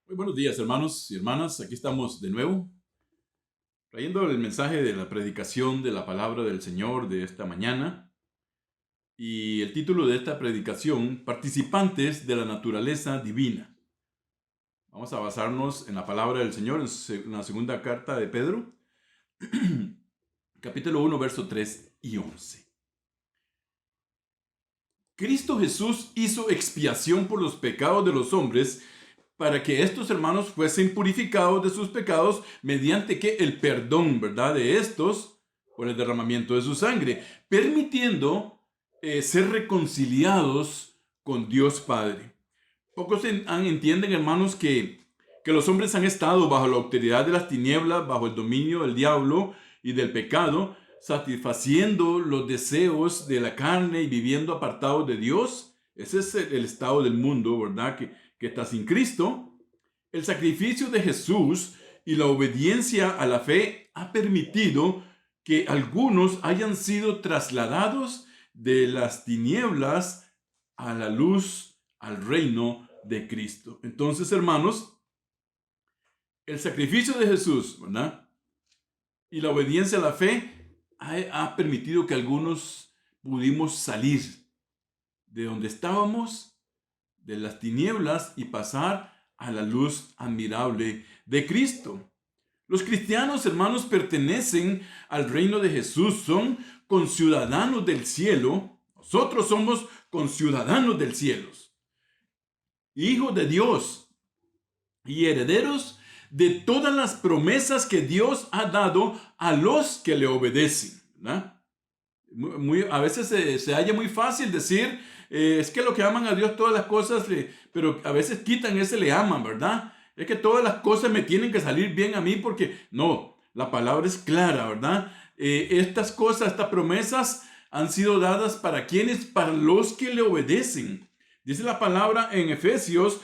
Muy buenos días, hermanos y hermanas. Aquí estamos de nuevo, trayendo el mensaje de la predicación de la palabra del Señor de esta mañana. Y el título de esta predicación, Participantes de la Naturaleza Divina. Vamos a basarnos en la palabra del Señor en la segunda carta de Pedro, capítulo 1, versos 3 y 11. Cristo Jesús hizo expiación por los pecados de los hombres para que estos hermanos fuesen purificados de sus pecados mediante que el perdón, ¿verdad?, de estos por el derramamiento de su sangre, permitiendo ser reconciliados con Dios Padre. Pocos entienden, hermanos, que los hombres han estado bajo la autoridad de las tinieblas, bajo el dominio del diablo y del pecado, satisfaciendo los deseos de la carne y viviendo apartados de Dios. Ese es el estado del mundo, ¿verdad?, que está sin Cristo. El sacrificio de Jesús y la obediencia a la fe ha permitido que algunos hayan sido trasladados de las tinieblas a la luz, al reino de Cristo. Entonces, hermanos, el sacrificio de Jesús, ¿verdad?, y la obediencia a la fe ha permitido que algunos pudimos salir de donde estábamos, de las tinieblas, y pasar a la luz admirable de Cristo. Los cristianos, hermanos, pertenecen al reino de Jesús, son conciudadanos del cielo. Nosotros somos conciudadanos del cielo, hijos de Dios y herederos de todas las promesas que Dios ha dado a los que le obedecen, ¿verdad? A veces se halla muy fácil decir, es que lo que aman a Dios todas las cosas, pero a veces quitan ese le aman, ¿verdad? Es que todas las cosas me tienen que salir bien a mí porque no, la palabra es clara, ¿verdad? Estas cosas, estas promesas han sido dadas para quienes, para los que le obedecen. Dice la palabra en Efesios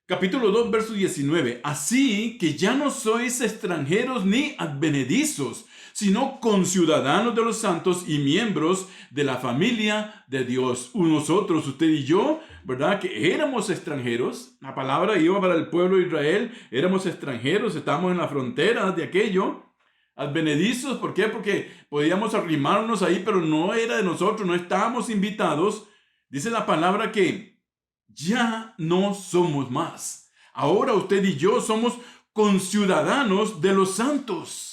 capítulo 2, verso 19. Así que ya no sois extranjeros ni advenedizos, sino conciudadanos de los santos y miembros de la familia de Dios. Nosotros, usted y yo, ¿verdad?, que éramos extranjeros. La palabra iba para el pueblo de Israel. Éramos extranjeros, estábamos en la frontera de aquello. Advenedizos, ¿por qué? Porque podíamos arrimarnos ahí, pero no era de nosotros, no estábamos invitados. Dice la palabra que ya no somos más. Ahora usted y yo somos conciudadanos de los santos.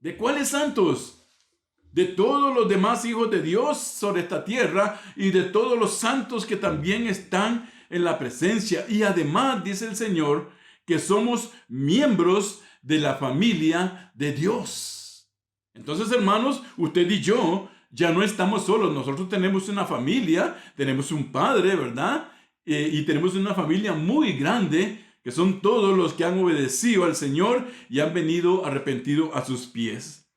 ¿De cuáles santos? De todos los demás hijos de Dios sobre esta tierra y de todos los santos que también están en la presencia. Y además dice el Señor que somos miembros de la familia de Dios. Entonces, hermanos, usted y yo ya no estamos solos. Nosotros tenemos una familia, tenemos un padre, ¿verdad? Y tenemos una familia muy grande, que son todos los que han obedecido al Señor y han venido arrepentidos a sus pies.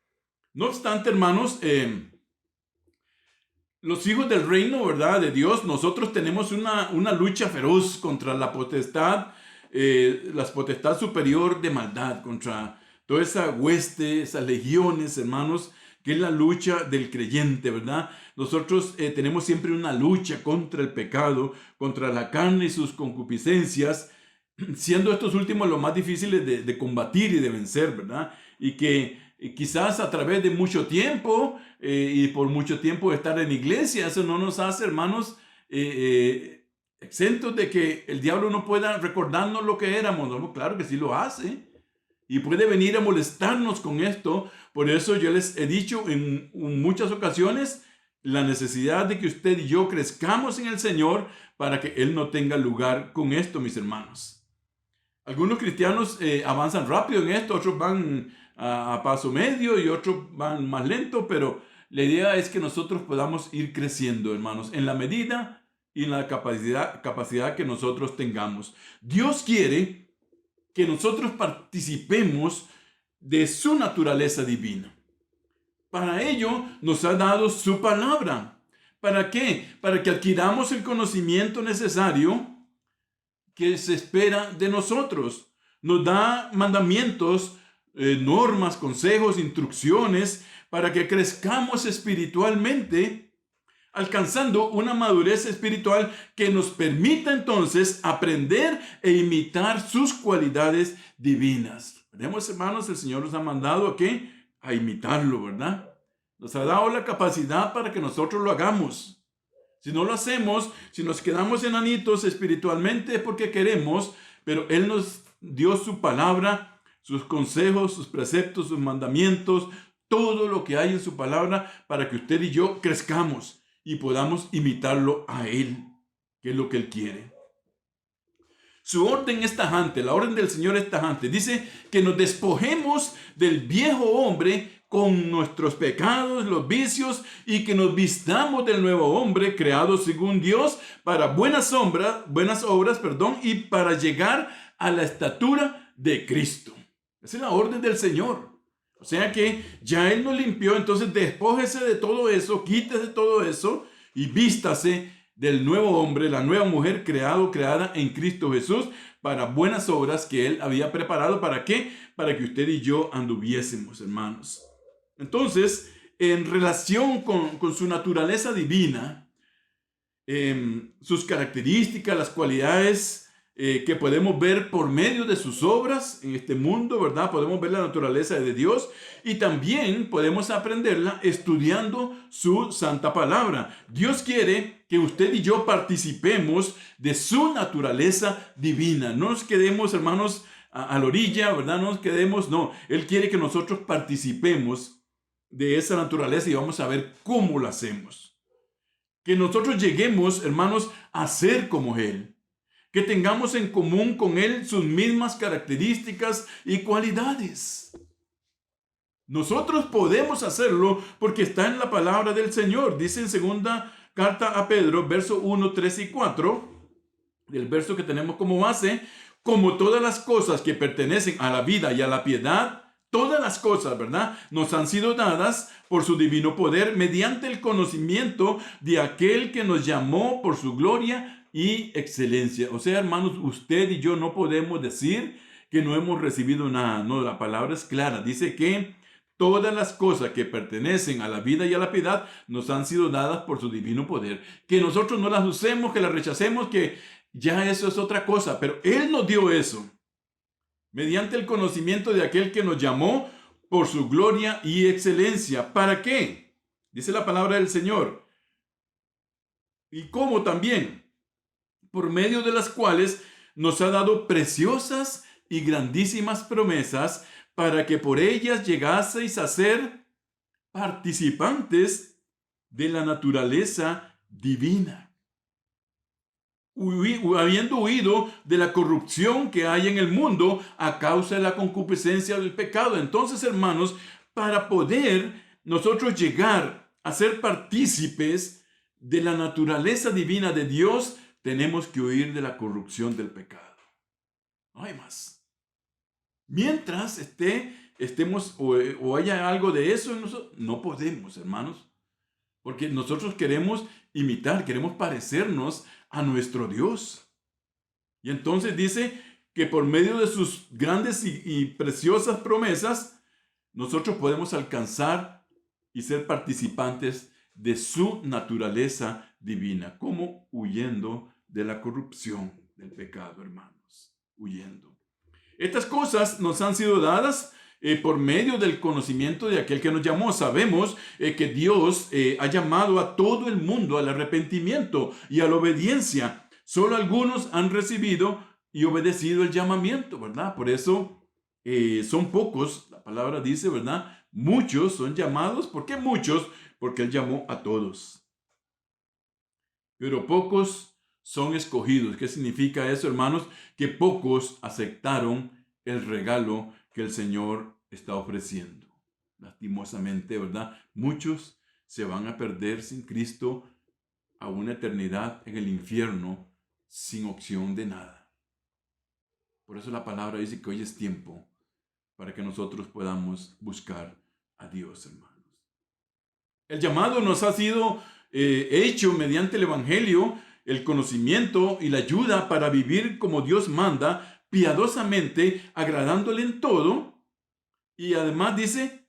No obstante, hermanos, los hijos del reino, ¿verdad?, de Dios, nosotros tenemos una lucha feroz contra la potestad superior de maldad, contra toda esa hueste, esas legiones, hermanos, que es la lucha del creyente, ¿verdad? Nosotros tenemos siempre una lucha contra el pecado, contra la carne y sus concupiscencias, siendo estos últimos los más difíciles de combatir y de vencer, ¿verdad? Y que quizás a través de mucho tiempo y por mucho tiempo estar en iglesia, eso no nos hace, hermanos, exentos de que el diablo no pueda recordarnos lo que éramos. No, claro que sí lo hace. Y puede venir a molestarnos con esto. Por eso yo les he dicho en muchas ocasiones la necesidad de que usted y yo crezcamos en el Señor para que Él no tenga lugar con esto, mis hermanos. Algunos cristianos avanzan rápido en esto, otros van a paso medio y otros van más lento, pero la idea es que nosotros podamos ir creciendo, hermanos, en la medida y en la capacidad que nosotros tengamos. Dios quiere que nosotros participemos de su naturaleza divina. Para ello nos ha dado su palabra. ¿Para qué? Para que adquiramos el conocimiento necesario que se espera de nosotros. Nos da mandamientos, normas, consejos, instrucciones para que crezcamos espiritualmente alcanzando una madurez espiritual que nos permita entonces aprender e imitar sus cualidades divinas. Veremos, hermanos, el Señor nos ha mandado a imitarlo, ¿verdad? Nos ha dado la capacidad para que nosotros lo hagamos. Si no lo hacemos, si nos quedamos enanitos espiritualmente es porque queremos, pero Él nos dio su palabra, sus consejos, sus preceptos, sus mandamientos, todo lo que hay en su palabra para que usted y yo crezcamos y podamos imitarlo a Él, que es lo que Él quiere. Su orden es tajante, la orden del Señor es tajante. Dice que nos despojemos del viejo hombre con nuestros pecados, los vicios, y que nos vistamos del nuevo hombre creado según Dios para buenas obras, y para llegar a la estatura de Cristo. Esa es la orden del Señor. O sea que ya Él nos limpió, entonces despójese de todo eso, quítese de todo eso y vístase del nuevo hombre, la nueva mujer creada en Cristo Jesús para buenas obras que Él había preparado. ¿Para qué? Para que usted y yo anduviésemos, hermanos. Entonces, en relación con su naturaleza divina, sus características, las cualidades que podemos ver por medio de sus obras en este mundo, ¿verdad? Podemos ver la naturaleza de Dios y también podemos aprenderla estudiando su santa palabra. Dios quiere que usted y yo participemos de su naturaleza divina. No nos quedemos, hermanos, a la orilla, ¿verdad? No nos quedemos, no. Él quiere que nosotros participemos de esa naturaleza y vamos a ver cómo lo hacemos. Que nosotros lleguemos, hermanos, a ser como Él. Que tengamos en común con Él sus mismas características y cualidades. Nosotros podemos hacerlo porque está en la palabra del Señor. Dice en segunda carta a Pedro, verso 1, 3 y 4, del verso que tenemos como base: como todas las cosas que pertenecen a la vida y a la piedad, todas las cosas, ¿verdad?, nos han sido dadas por su divino poder mediante el conocimiento de aquel que nos llamó por su gloria y excelencia. O sea, hermanos, usted y yo no podemos decir que no hemos recibido nada. No, la palabra es clara. Dice que todas las cosas que pertenecen a la vida y a la piedad nos han sido dadas por su divino poder. Que nosotros no las usemos, que las rechacemos, que ya eso es otra cosa. Pero Él nos dio eso mediante el conocimiento de aquel que nos llamó por su gloria y excelencia. ¿Para qué? Dice la palabra del Señor. ¿Y cómo también? Por medio de las cuales nos ha dado preciosas y grandísimas promesas, para que por ellas llegaseis a ser participantes de la naturaleza divina, habiendo huido de la corrupción que hay en el mundo a causa de la concupiscencia del pecado. Entonces, hermanos, para poder nosotros llegar a ser partícipes de la naturaleza divina de Dios, tenemos que huir de la corrupción del pecado. No hay más. Mientras estemos o haya algo de eso en nosotros, no podemos, hermanos. Porque nosotros queremos imitar, queremos parecernos a nuestro Dios. Y entonces dice que por medio de sus grandes y preciosas promesas, nosotros podemos alcanzar y ser participantes de su naturaleza divina. ¿Cómo? Huyendo de la corrupción del pecado, hermanos. Huyendo. Estas cosas nos han sido dadas por medio del conocimiento de aquel que nos llamó. Sabemos que Dios ha llamado a todo el mundo al arrepentimiento y a la obediencia. Solo algunos han recibido y obedecido el llamamiento, ¿verdad? Por eso son pocos, la palabra dice, ¿verdad? Muchos son llamados. ¿Por qué muchos? Porque Él llamó a todos. Pero pocos son escogidos. ¿Qué significa eso, hermanos? Que pocos aceptaron el regalo que el Señor está ofreciendo. Lastimosamente, ¿verdad? Muchos se van a perder sin Cristo a una eternidad en el infierno sin opción de nada. Por eso la palabra dice que hoy es tiempo para que nosotros podamos buscar a Dios, hermanos. El llamado nos ha sido hecho mediante el Evangelio, el conocimiento y la ayuda para vivir como Dios manda, piadosamente, agradándole en todo, y además dice,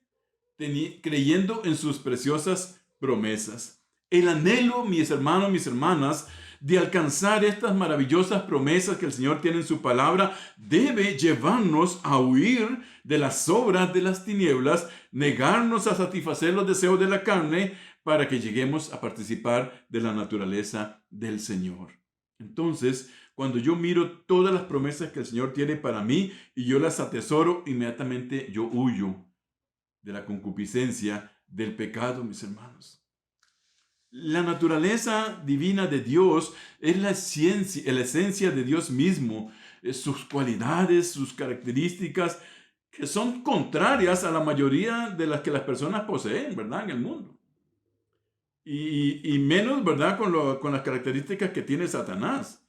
creyendo en sus preciosas promesas. El anhelo, mis hermanos, mis hermanas, de alcanzar estas maravillosas promesas que el Señor tiene en su palabra, debe llevarnos a huir de las obras de las tinieblas, negarnos a satisfacer los deseos de la carne, para que lleguemos a participar de la naturaleza del Señor. Entonces, cuando yo miro todas las promesas que el Señor tiene para mí y yo las atesoro, inmediatamente yo huyo de la concupiscencia, del pecado, mis hermanos. La naturaleza divina de Dios es la esencia de Dios mismo, sus cualidades, sus características, que son contrarias a la mayoría de las que las personas poseen, ¿verdad?, en el mundo. Y menos, ¿verdad?, con las características que tiene Satanás.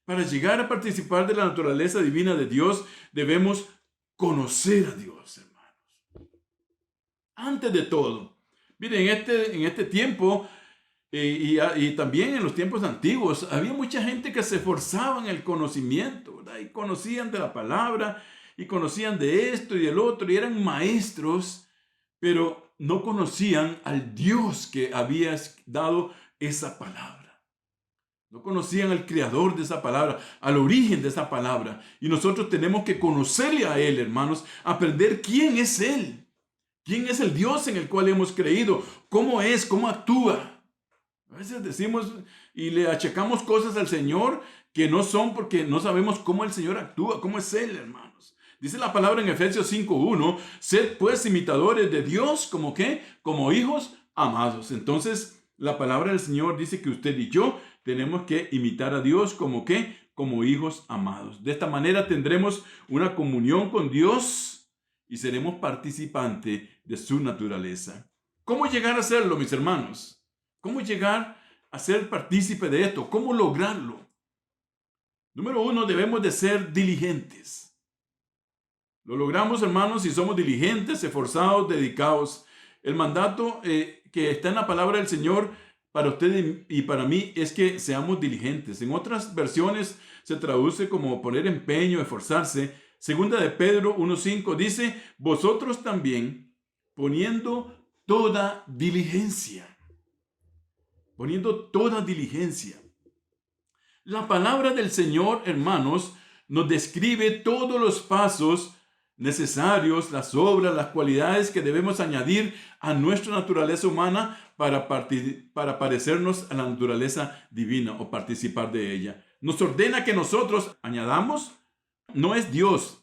Para llegar a participar de la naturaleza divina de Dios, debemos conocer a Dios, hermanos. Antes de todo, miren, en este tiempo, y también en los tiempos antiguos, había mucha gente que se esforzaba en el conocimiento, ¿verdad? Y conocían de la palabra, y conocían de esto y del otro, y eran maestros, pero no conocían al Dios que había dado esa palabra. No conocían al creador de esa palabra, al origen de esa palabra. Y nosotros tenemos que conocerle a Él, hermanos, aprender quién es Él. ¿Quién es el Dios en el cual hemos creído? ¿Cómo es? ¿Cómo actúa? A veces decimos y le achacamos cosas al Señor que no son porque no sabemos cómo el Señor actúa, cómo es Él, hermanos. Dice la palabra en Efesios 5:1, sed pues imitadores de Dios, ¿como qué? Como hijos amados. Entonces, la palabra del Señor dice que usted y yo tenemos que imitar a Dios como qué? Como hijos amados. De esta manera tendremos una comunión con Dios y seremos participantes de su naturaleza. ¿Cómo llegar a hacerlo, mis hermanos? ¿Cómo llegar a ser partícipe de esto? ¿Cómo lograrlo? Número 1, debemos de ser diligentes. Lo logramos, hermanos, si somos diligentes, esforzados, dedicados. El mandato que está en la palabra del Señor para usted y para mí es que seamos diligentes. En otras versiones se traduce como poner empeño, esforzarse. Segunda de Pedro 1:5 dice, vosotros también poniendo toda diligencia. Poniendo toda diligencia. La palabra del Señor, hermanos, nos describe todos los pasos necesarios, las obras, las cualidades que debemos añadir a nuestra naturaleza humana para parecernos a la naturaleza divina o participar de ella. Nos ordena que nosotros añadamos. No es Dios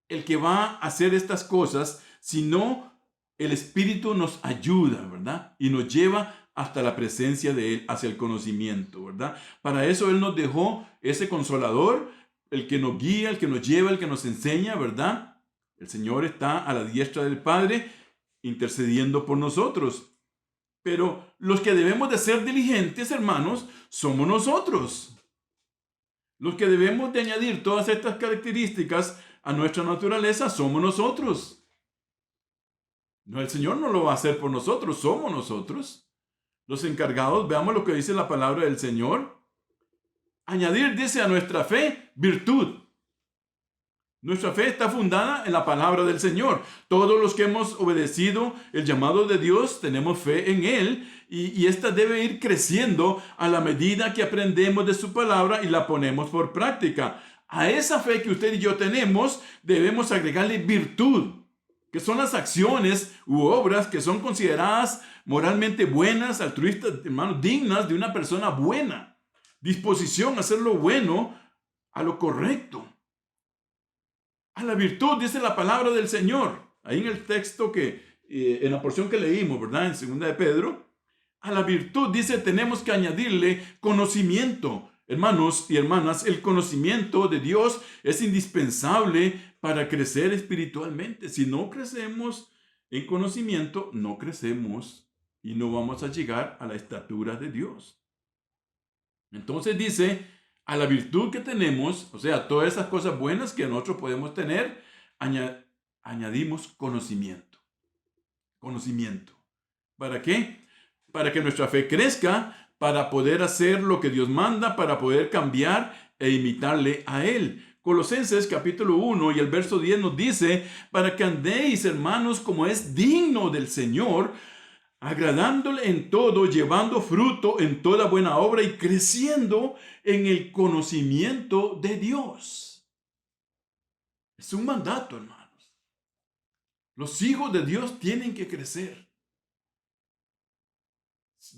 el que va a hacer estas cosas, sino el Espíritu nos ayuda, ¿verdad? Y nos lleva hasta la presencia de Él, hacia el conocimiento, ¿verdad? Para eso Él nos dejó ese Consolador, el que nos guía, el que nos lleva, el que nos enseña, ¿verdad? El Señor está a la diestra del Padre, intercediendo por nosotros. Pero los que debemos de ser diligentes, hermanos, somos nosotros. Los que debemos de añadir todas estas características a nuestra naturaleza somos nosotros. No, el Señor no lo va a hacer por nosotros, somos nosotros. Los encargados, veamos lo que dice la palabra del Señor. Añadir, dice, a nuestra fe, virtud. Nuestra fe está fundada en la palabra del Señor. Todos los que hemos obedecido el llamado de Dios, tenemos fe en Él, y esta debe ir creciendo a la medida que aprendemos de su palabra y la ponemos por práctica. A esa fe que usted y yo tenemos, debemos agregarle virtud, que son las acciones u obras que son consideradas moralmente buenas, altruistas, hermanos, dignas de una persona buena. Disposición a hacer lo bueno, a lo correcto. A la virtud, dice la palabra del Señor. Ahí en el texto en la porción que leímos, ¿verdad? En 2 de Pedro. A la virtud, dice, tenemos que añadirle conocimiento. Hermanos y hermanas, el conocimiento de Dios es indispensable para crecer espiritualmente. Si no crecemos en conocimiento, no crecemos y no vamos a llegar a la estatura de Dios. Entonces dice, a la virtud que tenemos, o sea, todas esas cosas buenas que nosotros podemos tener, añadimos conocimiento. Conocimiento. ¿Para qué? Para que nuestra fe crezca, para poder hacer lo que Dios manda, para poder cambiar e imitarle a Él. Colosenses capítulo 1 y el verso 10 nos dice, para que andéis, hermanos, como es digno del Señor, agradándole en todo, llevando fruto en toda buena obra y creciendo en el conocimiento de Dios. Es un mandato, hermanos. Los hijos de Dios tienen que crecer.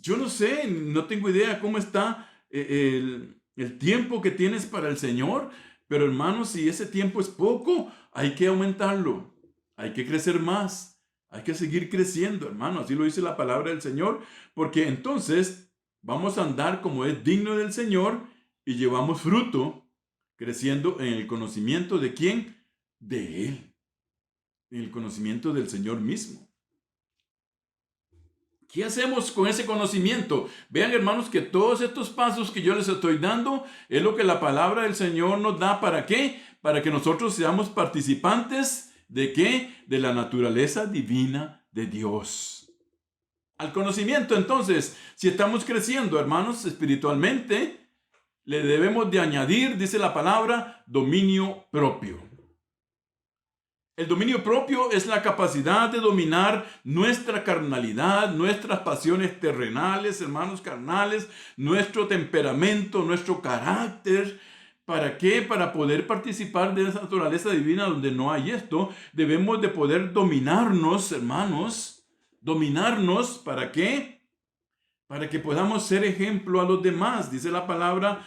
Yo no sé, no tengo idea cómo está el tiempo que tienes para el Señor, pero hermanos, si ese tiempo es poco, hay que aumentarlo, hay que crecer más, hay que seguir creciendo, hermano, así lo dice la palabra del Señor, porque entonces vamos a andar como es digno del Señor y llevamos fruto, creciendo en el conocimiento de ¿quién? De Él, en el conocimiento del Señor mismo. ¿Qué hacemos con ese conocimiento? Vean, hermanos, que todos estos pasos que yo les estoy dando es lo que la palabra del Señor nos da. ¿Para qué? Para que nosotros seamos participantes ¿de qué? De la naturaleza divina de Dios. Al conocimiento, entonces, si estamos creciendo, hermanos, espiritualmente, le debemos de añadir, dice la palabra, dominio propio. El dominio propio es la capacidad de dominar nuestra carnalidad, nuestras pasiones terrenales, hermanos carnales, nuestro temperamento, nuestro carácter. ¿Para qué? Para poder participar de esa naturaleza divina donde no hay esto. Debemos de poder dominarnos, hermanos. Dominarnos, ¿para qué? Para que podamos ser ejemplo a los demás. Dice la palabra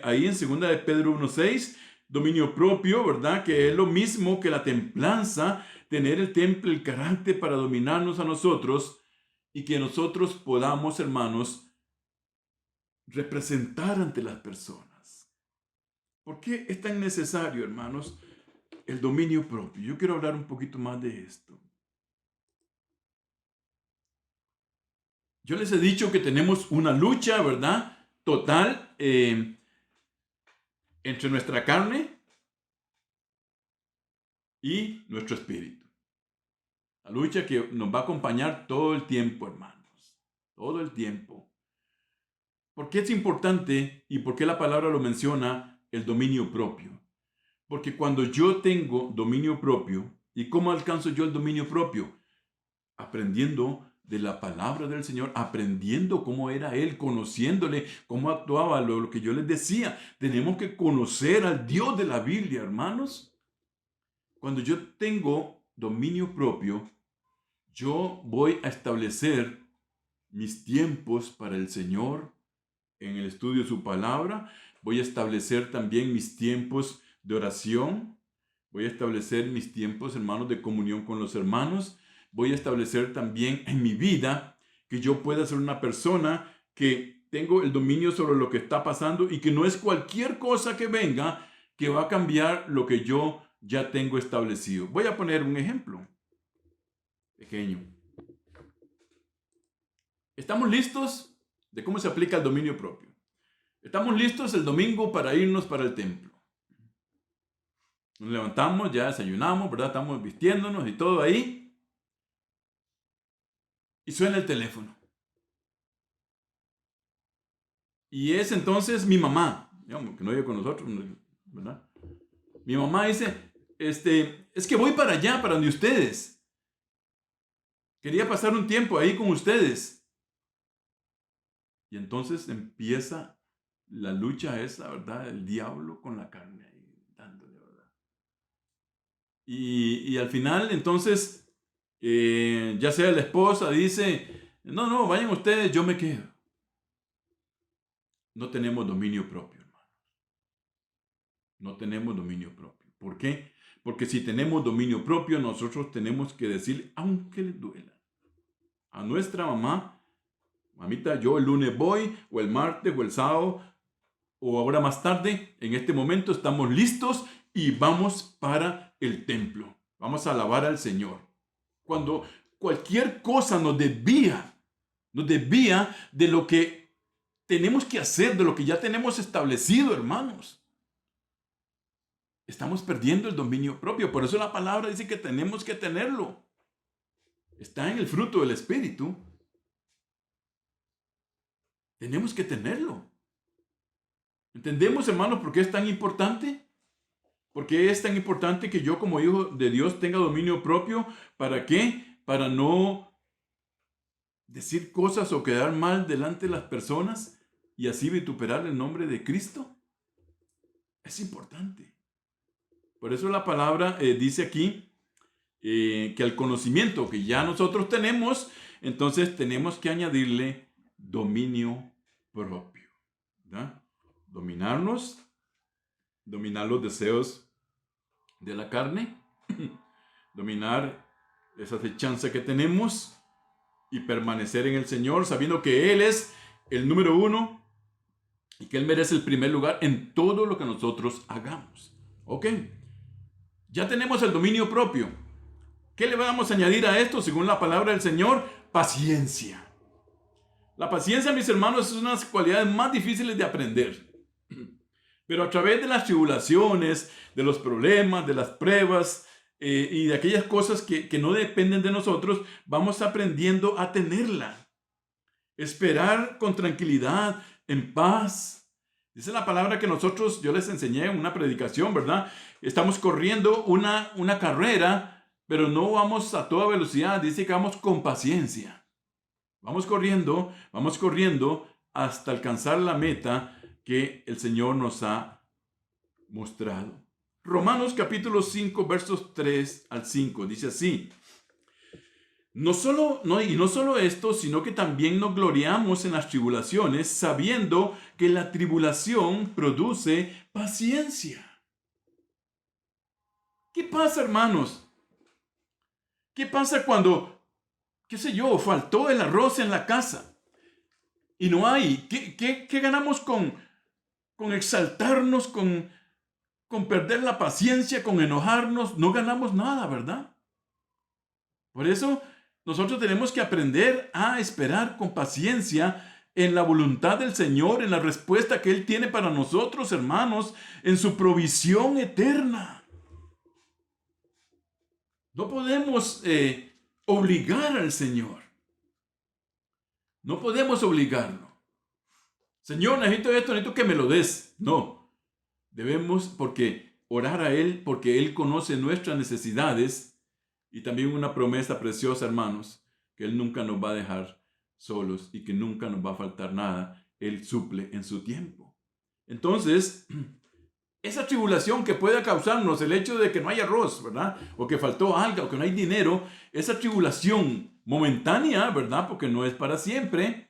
ahí en 2 de Pedro 1:6. Dominio propio, ¿verdad? Que es lo mismo que la templanza, tener el temple, el carácter para dominarnos a nosotros y que nosotros podamos, hermanos, representar ante las personas. ¿Por qué es tan necesario, hermanos, el dominio propio? Yo quiero hablar un poquito más de esto. Yo les he dicho que tenemos una lucha, ¿verdad? Total entre nuestra carne y nuestro espíritu. La lucha que nos va a acompañar todo el tiempo, hermanos. Todo el tiempo. ¿Por qué es importante y por qué la palabra lo menciona el dominio propio? Porque cuando yo tengo dominio propio, ¿y cómo alcanzo yo el dominio propio? Aprendiendo de la palabra del Señor, aprendiendo cómo era Él, conociéndole, cómo actuaba, lo que yo les decía. Tenemos que conocer al Dios de la Biblia, hermanos. Cuando yo tengo dominio propio, yo voy a establecer mis tiempos para el Señor en el estudio de su palabra. Voy a establecer también mis tiempos de oración. Voy a establecer mis tiempos, hermanos, de comunión con los hermanos. Voy a establecer también en mi vida que yo pueda ser una persona que tengo el dominio sobre lo que está pasando y que no es cualquier cosa que venga que va a cambiar lo que yo ya tengo establecido. Voy a poner un ejemplo pequeño. ¿Estamos listos de cómo se aplica el dominio propio? Estamos listos el domingo para irnos para el templo. Nos levantamos, ya desayunamos, ¿verdad? Estamos vistiéndonos y todo ahí. Y suena el teléfono. Y es entonces mi mamá, digamos, que no vive con nosotros, ¿verdad? Mi mamá dice, es que voy para allá, para donde ustedes. Quería pasar un tiempo ahí con ustedes. Y entonces empieza la lucha esa, ¿verdad? El diablo con la carne ahí, dándole, ¿verdad? Y al final, entonces, ya sea la esposa dice, no, vayan ustedes, yo me quedo. No tenemos dominio propio, hermanos. No tenemos dominio propio. ¿Por qué? Porque si tenemos dominio propio, nosotros tenemos que decir, aunque le duela, a nuestra mamá, mamita, yo el lunes voy, o el martes, o el sábado, o ahora más tarde, en este momento estamos listos y vamos para el templo. Vamos a alabar al Señor. Cuando cualquier cosa nos desvía de lo que tenemos que hacer, de lo que ya tenemos establecido, hermanos, estamos perdiendo el dominio propio. Por eso la palabra dice que tenemos que tenerlo. Está en el fruto del Espíritu. Tenemos que tenerlo. ¿Entendemos, hermanos, por qué es tan importante? ¿Por qué es tan importante que yo como hijo de Dios tenga dominio propio? ¿Para qué? Para no decir cosas o quedar mal delante de las personas y así vituperar el nombre de Cristo? Es importante. Por eso la palabra dice aquí que al conocimiento que ya nosotros tenemos, entonces tenemos que añadirle dominio propio, ¿verdad? Dominarnos, dominar los deseos de la carne, dominar esa acechanza que tenemos y permanecer en el Señor, sabiendo que Él es el número uno y que Él merece el primer lugar en todo lo que nosotros hagamos. ¿Ok? Ya tenemos el dominio propio. ¿Qué le vamos a añadir a esto según la palabra del Señor? Paciencia. La paciencia, mis hermanos, es una de las cualidades más difíciles de aprender. Pero a través de las tribulaciones, de los problemas, de las pruebas y de aquellas cosas que no dependen de nosotros, vamos aprendiendo a tenerla. Esperar con tranquilidad, en paz. Dice la palabra que nosotros, yo les enseñé en una predicación, ¿verdad? Estamos corriendo una carrera, pero no vamos a toda velocidad. Dice que vamos con paciencia. Vamos corriendo hasta alcanzar la meta que el Señor nos ha mostrado. Romanos capítulo 5, versos 3 al 5, dice así: no solo esto, sino que también nos gloriamos en las tribulaciones, sabiendo que la tribulación produce paciencia. ¿Qué pasa, hermanos? ¿Qué pasa cuando, qué sé yo, faltó el arroz en la casa y no hay? ¿Qué ganamos con exaltarnos, con perder la paciencia, con enojarnos? No ganamos nada, ¿verdad? Por eso nosotros tenemos que aprender a esperar con paciencia en la voluntad del Señor, en la respuesta que Él tiene para nosotros, hermanos, en su provisión eterna. No podemos obligar al Señor. No podemos obligarlo. Señor, necesito esto, necesito que me lo des. No. Debemos orar a Él, porque Él conoce nuestras necesidades. Y también una promesa preciosa, hermanos, que Él nunca nos va a dejar solos y que nunca nos va a faltar nada. Él suple en su tiempo. Entonces, esa tribulación que pueda causarnos el hecho de que no hay arroz, ¿verdad? O que faltó algo, o que no hay dinero, esa tribulación momentánea, ¿verdad? Porque no es para siempre.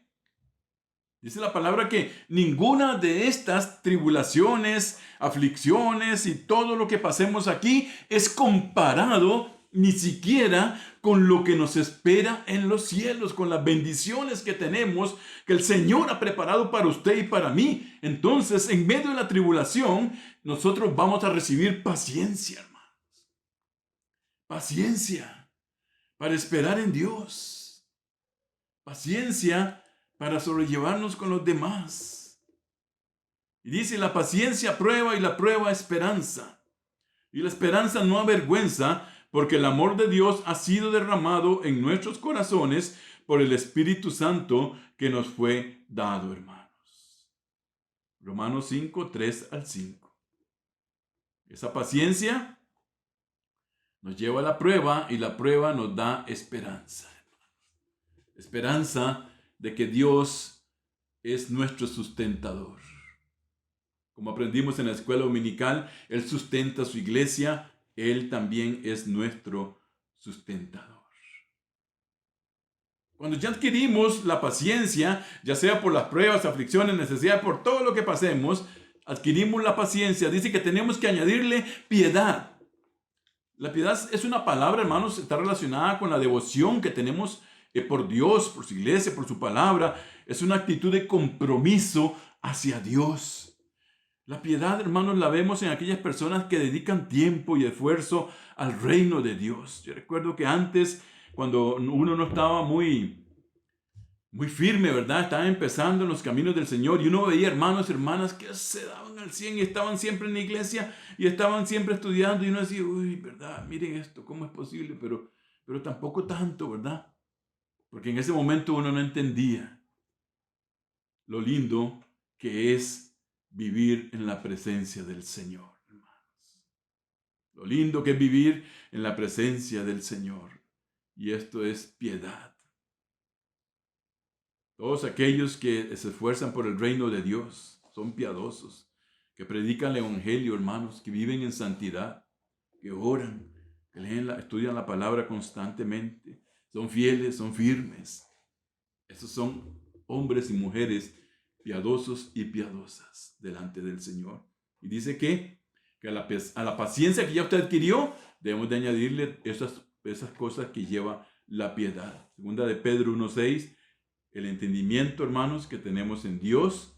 Dice la palabra que ninguna de estas tribulaciones, aflicciones y todo lo que pasemos aquí es comparado ni siquiera con lo que nos espera en los cielos, con las bendiciones que tenemos, que el Señor ha preparado para usted y para mí. Entonces, en medio de la tribulación, nosotros vamos a recibir paciencia, hermanos. Paciencia para esperar en Dios. Paciencia para sobrellevarnos con los demás. Y dice, la paciencia prueba y la prueba esperanza. Y la esperanza no avergüenza, porque el amor de Dios ha sido derramado en nuestros corazones por el Espíritu Santo que nos fue dado, hermanos. Romanos 5, 3 al 5. Esa paciencia nos lleva a la prueba y la prueba nos da esperanza. Esperanza de que Dios es nuestro sustentador. Como aprendimos en la escuela dominical, Él sustenta su iglesia. Él también es nuestro sustentador. Cuando ya adquirimos la paciencia, ya sea por las pruebas, aflicciones, necesidades, por todo lo que pasemos, adquirimos la paciencia. Dice que tenemos que añadirle piedad. La piedad es una palabra, hermanos, está relacionada con la devoción que tenemos por Dios, por su iglesia, por su palabra. Es una actitud de compromiso hacia Dios. La piedad, hermanos, la vemos en aquellas personas que dedican tiempo y esfuerzo al reino de Dios. Yo recuerdo que antes, cuando uno no estaba muy firme, ¿verdad? Estaba empezando en los caminos del Señor y uno veía hermanos y hermanas que se daban al 100 y estaban siempre en la iglesia y estaban siempre estudiando y uno decía, uy, ¿verdad? Miren esto, ¿cómo es posible? Pero tampoco tanto, ¿verdad? Porque en ese momento uno no entendía lo lindo que es vivir en la presencia del Señor, hermanos. Lo lindo que es vivir en la presencia del Señor. Y esto es piedad. Todos aquellos que se esfuerzan por el reino de Dios, son piadosos, que predican el evangelio, hermanos, que viven en santidad, que oran, que estudian la palabra constantemente, son fieles, son firmes. Esos son hombres y mujeres piadosos y piadosas delante del Señor. Y dice que a la paciencia que ya usted adquirió, debemos de añadirle esas cosas que lleva la piedad. Segunda de Pedro 1:6, el entendimiento, hermanos, que tenemos en Dios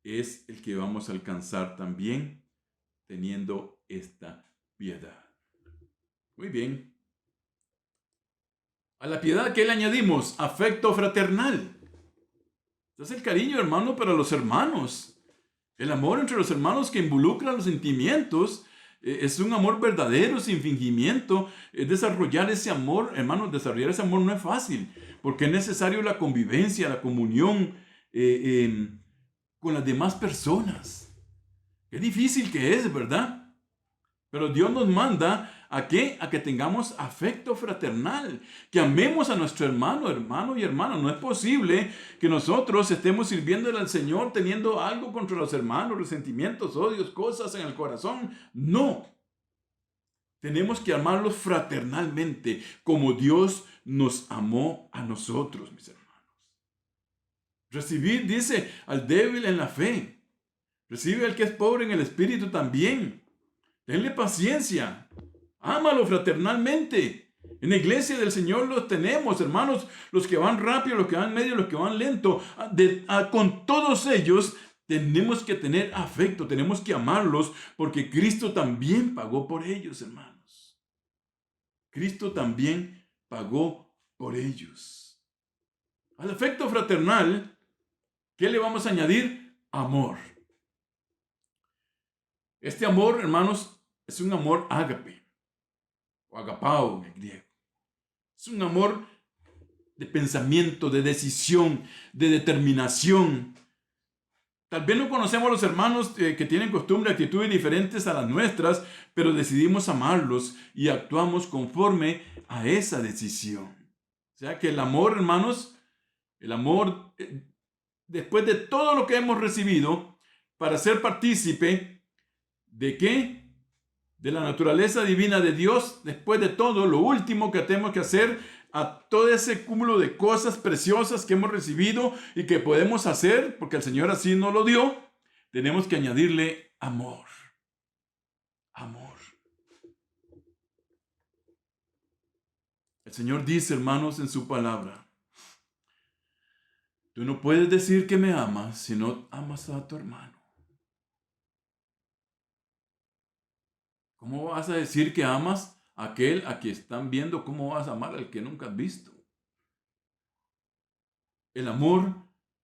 es el que vamos a alcanzar también teniendo esta piedad. Muy bien. A la piedad, ¿qué le añadimos? Afecto fraternal. Es el cariño, hermano, para los hermanos. El amor entre los hermanos que involucra los sentimientos es un amor verdadero, sin fingimiento. Desarrollar ese amor, hermanos, desarrollar ese amor no es fácil, porque es necesario la convivencia, la comunión con las demás personas. Qué difícil que es, ¿verdad? Pero Dios nos manda ¿a qué? A que tengamos afecto fraternal, que amemos a nuestro hermano y hermana. No es posible que nosotros estemos sirviéndole al Señor teniendo algo contra los hermanos, resentimientos, odios, cosas en el corazón. No. Tenemos que amarlos fraternalmente, como Dios nos amó a nosotros, mis hermanos. Recibir, dice, al débil en la fe. Recibe al que es pobre en el espíritu también. Tenle paciencia. Ámalo fraternalmente. En la iglesia del Señor los tenemos, hermanos, los que van rápido, los que van medio, los que van lento. Con todos ellos tenemos que tener afecto, tenemos que amarlos, porque Cristo también pagó por ellos, hermanos. Cristo también pagó por ellos. Al afecto fraternal, ¿qué le vamos a añadir? Amor. Este amor, hermanos, es un amor ágape, o agapao en griego. Es un amor de pensamiento, de decisión, de determinación. Tal vez no conocemos a los hermanos que tienen costumbres, actitudes diferentes a las nuestras, pero decidimos amarlos y actuamos conforme a esa decisión. O sea que el amor, hermanos, el amor, después de todo lo que hemos recibido, para ser partícipe, ¿de qué? De la naturaleza divina de Dios. Después de todo, lo último que tenemos que hacer a todo ese cúmulo de cosas preciosas que hemos recibido y que podemos hacer, porque el Señor así nos lo dio, tenemos que añadirle amor. Amor. El Señor dice, hermanos, en su palabra, tú no puedes decir que me amas si no amas a tu hermano. ¿Cómo vas a decir que amas a aquel a quien están viendo? ¿Cómo vas a amar al que nunca has visto? El amor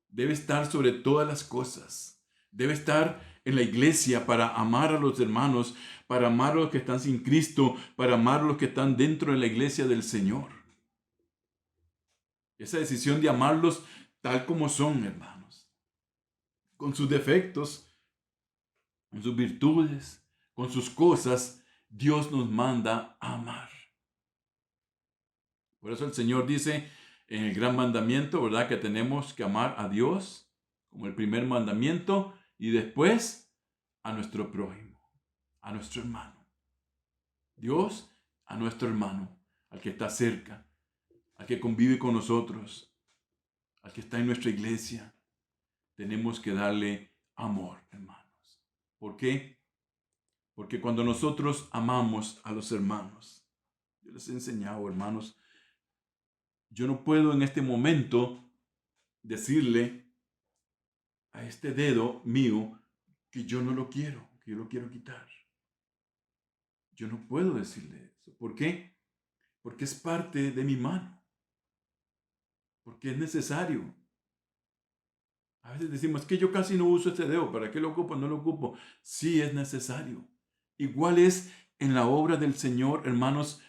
debe estar sobre todas las cosas. Debe estar en la iglesia para amar a los hermanos, para amar a los que están sin Cristo, para amar a los que están dentro de la iglesia del Señor. Esa decisión de amarlos tal como son, hermanos, con sus defectos, con sus virtudes, con sus cosas, Dios nos manda a amar. Por eso el Señor dice en el gran mandamiento, ¿verdad? Que tenemos que amar a Dios como el primer mandamiento y después a nuestro prójimo, a nuestro hermano. Dios a nuestro hermano, al que está cerca, al que convive con nosotros, al que está en nuestra iglesia. Tenemos que darle amor, hermanos. ¿Por qué? Porque cuando nosotros amamos a los hermanos, yo les he enseñado, hermanos, yo no puedo en este momento decirle a este dedo mío que yo no lo quiero, que yo lo quiero quitar. Yo no puedo decirle eso. ¿Por qué? Porque es parte de mi mano. Porque es necesario. A veces decimos que yo casi no uso este dedo. ¿Para qué lo ocupo? No lo ocupo. Sí es necesario. Igual es en la obra del Señor, hermanos.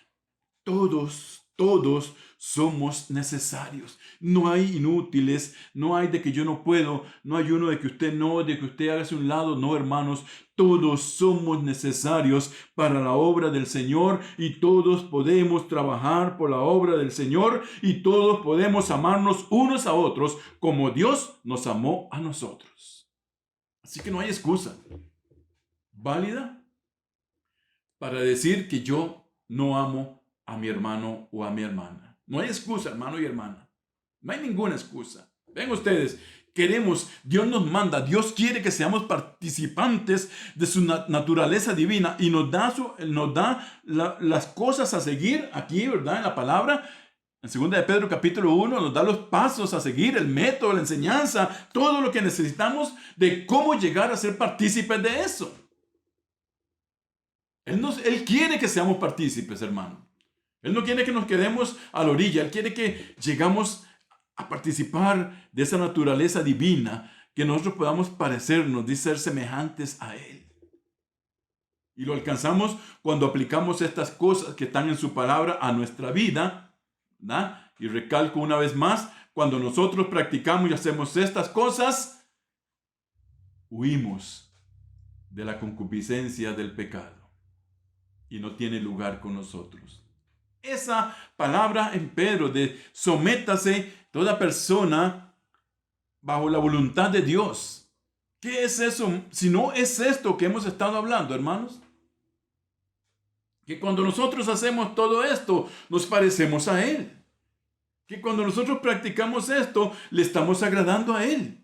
Todos Todos somos necesarios. No hay inútiles, no hay de que yo no puedo, no hay uno de que usted no, de que usted hágase un lado. No, hermanos, todos somos necesarios para la obra del Señor y todos podemos trabajar por la obra del Señor y todos podemos amarnos unos a otros como Dios nos amó a nosotros. Así que no hay excusa válida para decir que yo no amo a mi hermano o a mi hermana. No hay excusa, hermano y hermana. No hay ninguna excusa. Ven ustedes, queremos, Dios nos manda, Dios quiere que seamos participantes de su naturaleza divina y nos da las cosas a seguir aquí, ¿verdad? En la palabra. En 2 de Pedro capítulo 1 nos da los pasos a seguir, el método, la enseñanza, todo lo que necesitamos de cómo llegar a ser partícipes de eso. Él quiere que seamos partícipes, hermano. Él no quiere que nos quedemos a la orilla. Él quiere que llegamos a participar de esa naturaleza divina, que nosotros podamos parecernos, de ser semejantes a Él. Y lo alcanzamos cuando aplicamos estas cosas que están en su palabra a nuestra vida, ¿verdad? Y recalco una vez más, cuando nosotros practicamos y hacemos estas cosas, huimos de la concupiscencia del pecado y no tiene lugar con nosotros. Esa palabra en Pedro de sométase toda persona bajo la voluntad de Dios. ¿Qué es eso? Si no es esto que hemos estado hablando, hermanos. Que cuando nosotros hacemos todo esto, nos parecemos a Él. Que cuando nosotros practicamos esto, le estamos agradando a Él.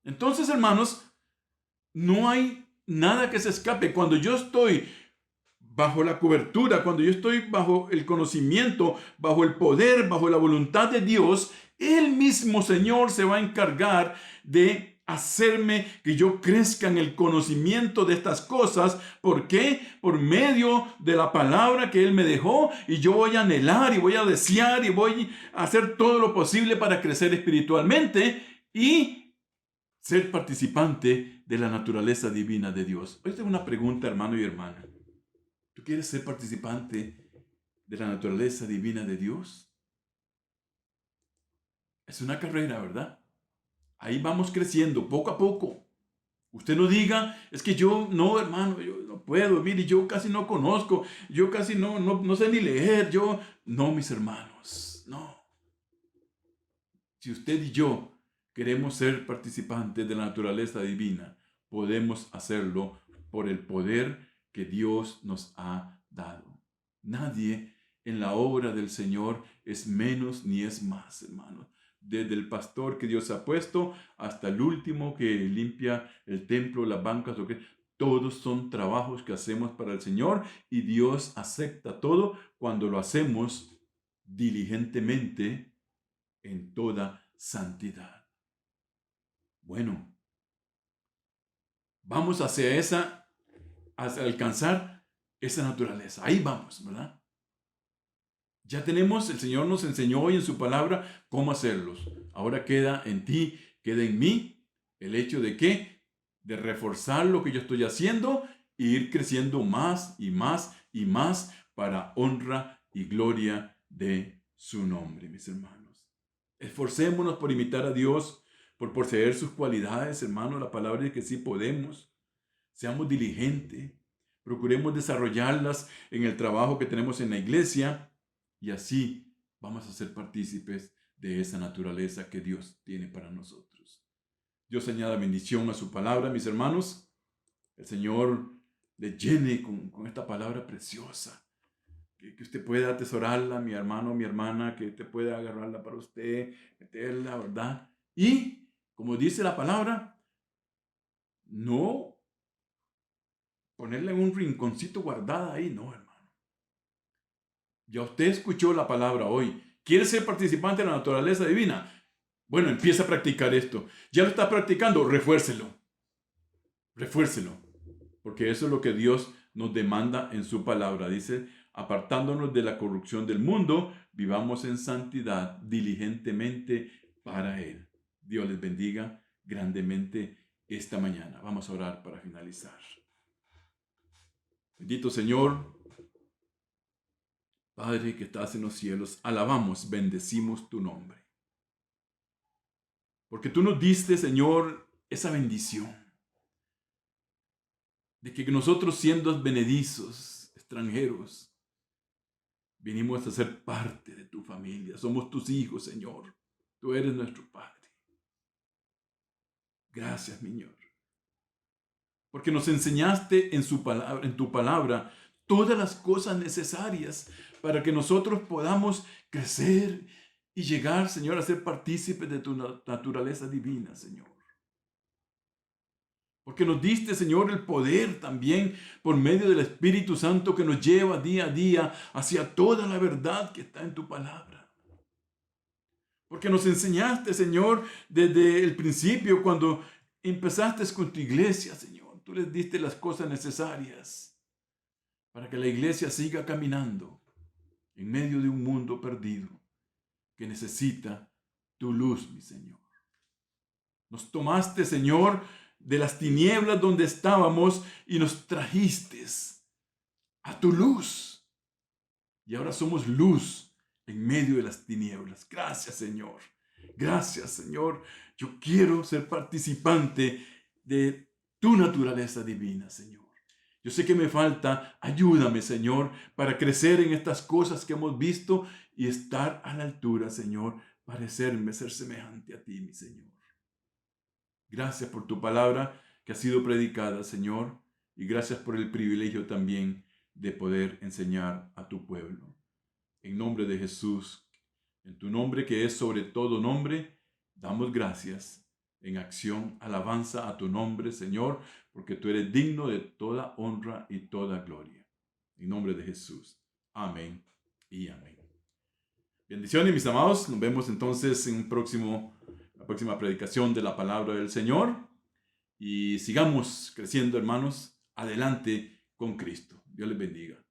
Entonces, hermanos, no hay nada que se escape. Cuando yo estoy bajo la cobertura, cuando yo estoy bajo el conocimiento, bajo el poder, bajo la voluntad de Dios, el mismo Señor se va a encargar de hacerme que yo crezca en el conocimiento de estas cosas. ¿Por qué? Por medio de la palabra que Él me dejó, y yo voy a anhelar y voy a desear y voy a hacer todo lo posible para crecer espiritualmente y ser participante de la naturaleza divina de Dios. Hoy tengo una pregunta, hermano y hermana. ¿Tú quieres ser participante de la naturaleza divina de Dios? Es una carrera, ¿verdad? Ahí vamos creciendo poco a poco. Usted no diga, es que yo no, hermano, yo no puedo, mire, yo casi no conozco, yo casi no sé ni leer, No, mis hermanos, no. Si usted y yo queremos ser participantes de la naturaleza divina, podemos hacerlo por el poder que Dios nos ha dado. Nadie en la obra del Señor es menos ni es más, hermanos. Desde el pastor que Dios ha puesto hasta el último que limpia el templo, las bancas, todos son trabajos que hacemos para el Señor y Dios acepta todo cuando lo hacemos diligentemente en toda santidad. Bueno, vamos hacia alcanzar esa naturaleza. Ahí vamos, ¿verdad? Ya tenemos, el Señor nos enseñó hoy en su palabra cómo hacerlos. Ahora queda en ti, queda en mí el hecho de que, de reforzar lo que yo estoy haciendo e ir creciendo más y más y más para honra y gloria de su nombre, mis hermanos. Esforcémonos por imitar a Dios, por poseer sus cualidades, hermanos. La palabra es que sí podemos. Seamos diligentes. Procuremos desarrollarlas en el trabajo que tenemos en la iglesia. Y así vamos a ser partícipes de esa naturaleza que Dios tiene para nosotros. Dios añada bendición a su palabra, mis hermanos. El Señor le llene con esta palabra preciosa. Que usted pueda atesorarla, mi hermano, mi hermana, que usted pueda agarrarla para usted, meterla, ¿verdad? Y, como dice la palabra, no ponerla en un rinconcito guardada ahí, no, hermano. Ya usted escuchó la palabra hoy. ¿Quiere ser participante de la naturaleza divina? Bueno, empieza a practicar esto. Ya lo está practicando, refuércelo. Refuércelo. Porque eso es lo que Dios nos demanda en su palabra. Dice, apartándonos de la corrupción del mundo, vivamos en santidad diligentemente para Él. Dios les bendiga grandemente esta mañana. Vamos a orar para finalizar. Bendito Señor, Padre que estás en los cielos, alabamos, bendecimos tu nombre. Porque tú nos diste, Señor, esa bendición de que nosotros, siendo advenedizos, extranjeros, vinimos a ser parte de tu familia. Somos tus hijos, Señor. Tú eres nuestro Padre. Gracias, Señor. Porque nos enseñaste en tu palabra, todas las cosas necesarias para que nosotros podamos crecer y llegar, Señor, a ser partícipes de tu naturaleza divina, Señor. Porque nos diste, Señor, el poder también por medio del Espíritu Santo que nos lleva día a día hacia toda la verdad que está en tu palabra. Porque nos enseñaste, Señor, desde el principio, cuando empezaste con tu iglesia, Señor. Tú les diste las cosas necesarias para que la iglesia siga caminando en medio de un mundo perdido que necesita tu luz, mi Señor. Nos tomaste, Señor, de las tinieblas donde estábamos y nos trajiste a tu luz. Y ahora somos luz en medio de las tinieblas. Gracias, Señor. Gracias, Señor. Yo quiero ser participante de tu naturaleza divina, Señor. Yo sé que me falta. Ayúdame, Señor, para crecer en estas cosas que hemos visto y estar a la altura, Señor, parecerme, ser semejante a ti, mi Señor. Gracias por tu palabra que ha sido predicada, Señor, y gracias por el privilegio también de poder enseñar a tu pueblo. En nombre de Jesús, en tu nombre que es sobre todo nombre, damos gracias en acción, alabanza a tu nombre, Señor, porque tú eres digno de toda honra y toda gloria. En nombre de Jesús. Amén y amén. Bendiciones, mis amados. Nos vemos entonces en la próxima predicación de la palabra del Señor. Y sigamos creciendo, hermanos, adelante con Cristo. Dios les bendiga.